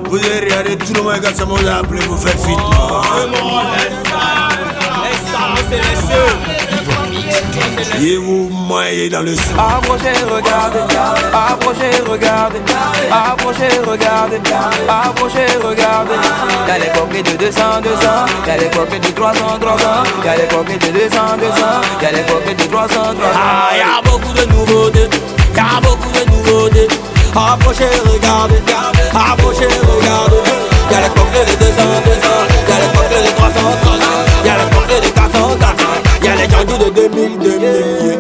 Vous avez regardé tout le monde quand ça m'a appelé pour faire fit. C'est les seuls. Et vous moyez dans le sang. Approchez, regardez, approchez, regardez, approchez, regardez, approchez, regardez. Y'a les coquets de 200, 200, y'a les coquets de 300, 300, y'a les coquets de 200, 200, y'a les coquets de 300, 300. Ah, y'a beaucoup de nouveautés, y'a beaucoup de nouveautés. Approchez, regardez, approchez, regardez. Y'a les coquets de 200, 200, y'a les coquets de 300, 300, y'a les coquets de 400, 400. Y'a les jandous de 2000, 2000.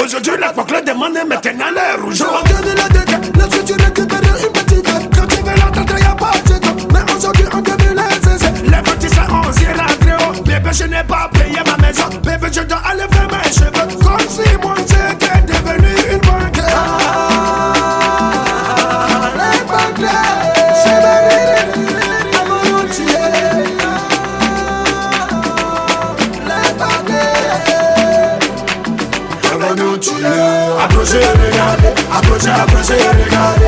Aujourd'hui la boucle demande maintenant l'air rouge. Je regarde la tête, laisse tu récupérer une petite tête. Quand tu veux l'entendre y'a pas de temps. Mais aujourd'hui en 2016 les petits ça on ira très haut. Bébé je n'ai pas payé ma maison. Bébé je dois aller faire mes cheveux. Comme si moi j'étais devenu une banque. les banques, approchez, regardez, approchez, approchez, regardez.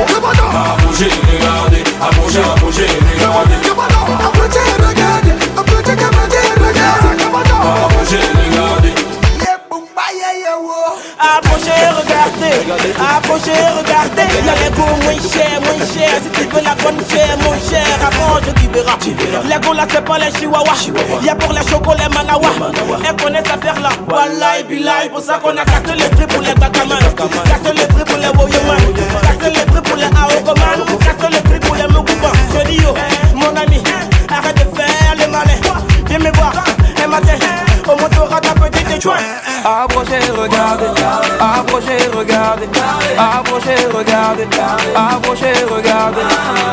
Approchez, regardez, approchez, approchez, regardez. approchez, regardez, approchez, regardez. Approchez, regardez. Approchez, regardez, approchez, regardez. Y'a les goûts moins chers, si tu veux la bonne chair, mon cher, approche, tu verras. Les goûts là c'est pas les chihuahuas, y'a pour les chocos, les manawa. Elle connaît cette affaire là, wallahi billahi. Pour ça qu'on a cassé les prix pour les gagaman, cassé les prix pour les woyoman, cassé les prix pour les aogoman, cassé les prix pour les mougouban. Je dis yo, mon ami, arrête de faire les malins. Viens me voir, un matin, au moins t'auras ta petite étoile. Approchez, regardez, approchez, regardez, approchez, regardez, approchez, regardez.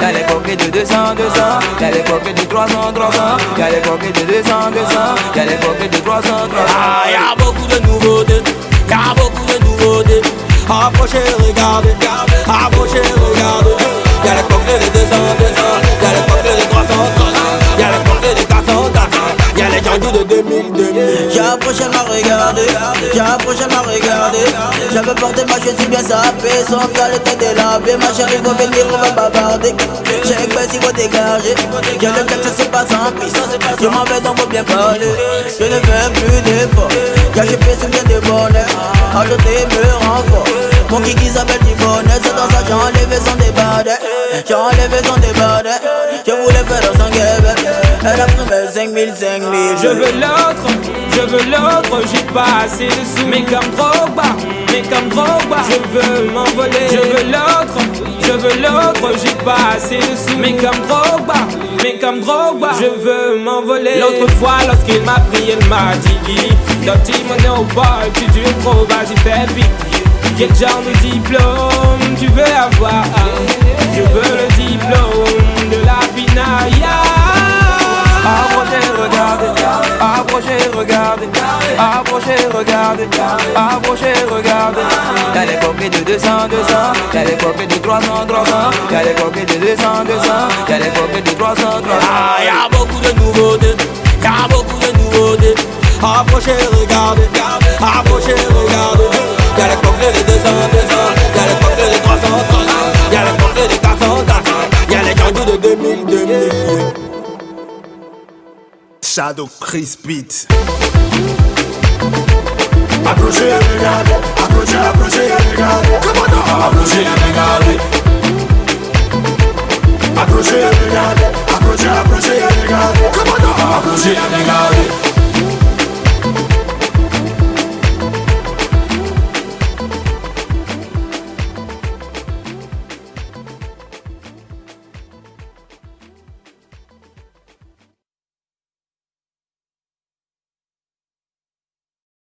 Y'a les coquets de 200, 200, y'a les coquets de 300, 300, y'a les coquets de 200, 200, y'a les coquets de 300, 300. Ah, y'a beaucoup de nouveautés, y'a beaucoup de nouveautés. Approchez, regardez, approchez, regardez. Y'a les coquets de 200, 200, y'a les coquets de 300, 300, y'a les coquets de 400, 400, y'a les jandous de 2000, 2000. J'ai approché m'a regardé, j'ai approché m'a regardé. J'avais porté ma je suis bien sapé, sans faire le temps de laver. Ma chérie va venir, on va bavarder. J'ai que si vous dégagez, j'ai le cœur ça se passe en piste. Je m'en vais donc pour bien parler, je ne fais plus d'efforts. Y'a je fais bien de bonheur, ajouter me renfort. Mon kiki s'appelle du bonheur, c'est dans ça j'ai enlevé son débardeur. J'ai enlevé son débardeur, je voulais faire son gueule. Elle a pris mes 5000, 5000. Je veux l'autre, j'ai pas assez de sous. Mais comme Drogba, je veux m'envoler. Je veux l'autre, j'ai pas assez de sous. Mais comme Drogba, je veux m'envoler. L'autre fois lorsqu'il m'a pris, il m'a dit Dirty Monopole, tu es trop, vas-y fais vite. Quel genre de diplôme tu veux avoir? Je veux le diplôme de la Pinaya. Approchez, regardez, approchez, regardez, approchez, regardez, approchez, regardez. Y'a les coquets de 200, 200, y'a les coquets de 300, 300, y'a les coquets de 200, 200, y'a les coquets de 300, 300. Ah, y'a beaucoup de nouveautés, y'a beaucoup de nouveautés. Approchez, regardez, approchez, regardez. Y'a les coquets de 200, 200, y'a les coquets de 300, 300, y'a les coquets de 400, 400, y'a les jandous de 2000, 2000. Shadow Chris Beat. Approchez, regardez, approchez, approchez, regardez. Approchez, regardez. Approchez, regardez, approchez, approchez, regardez. Approchez, regardez.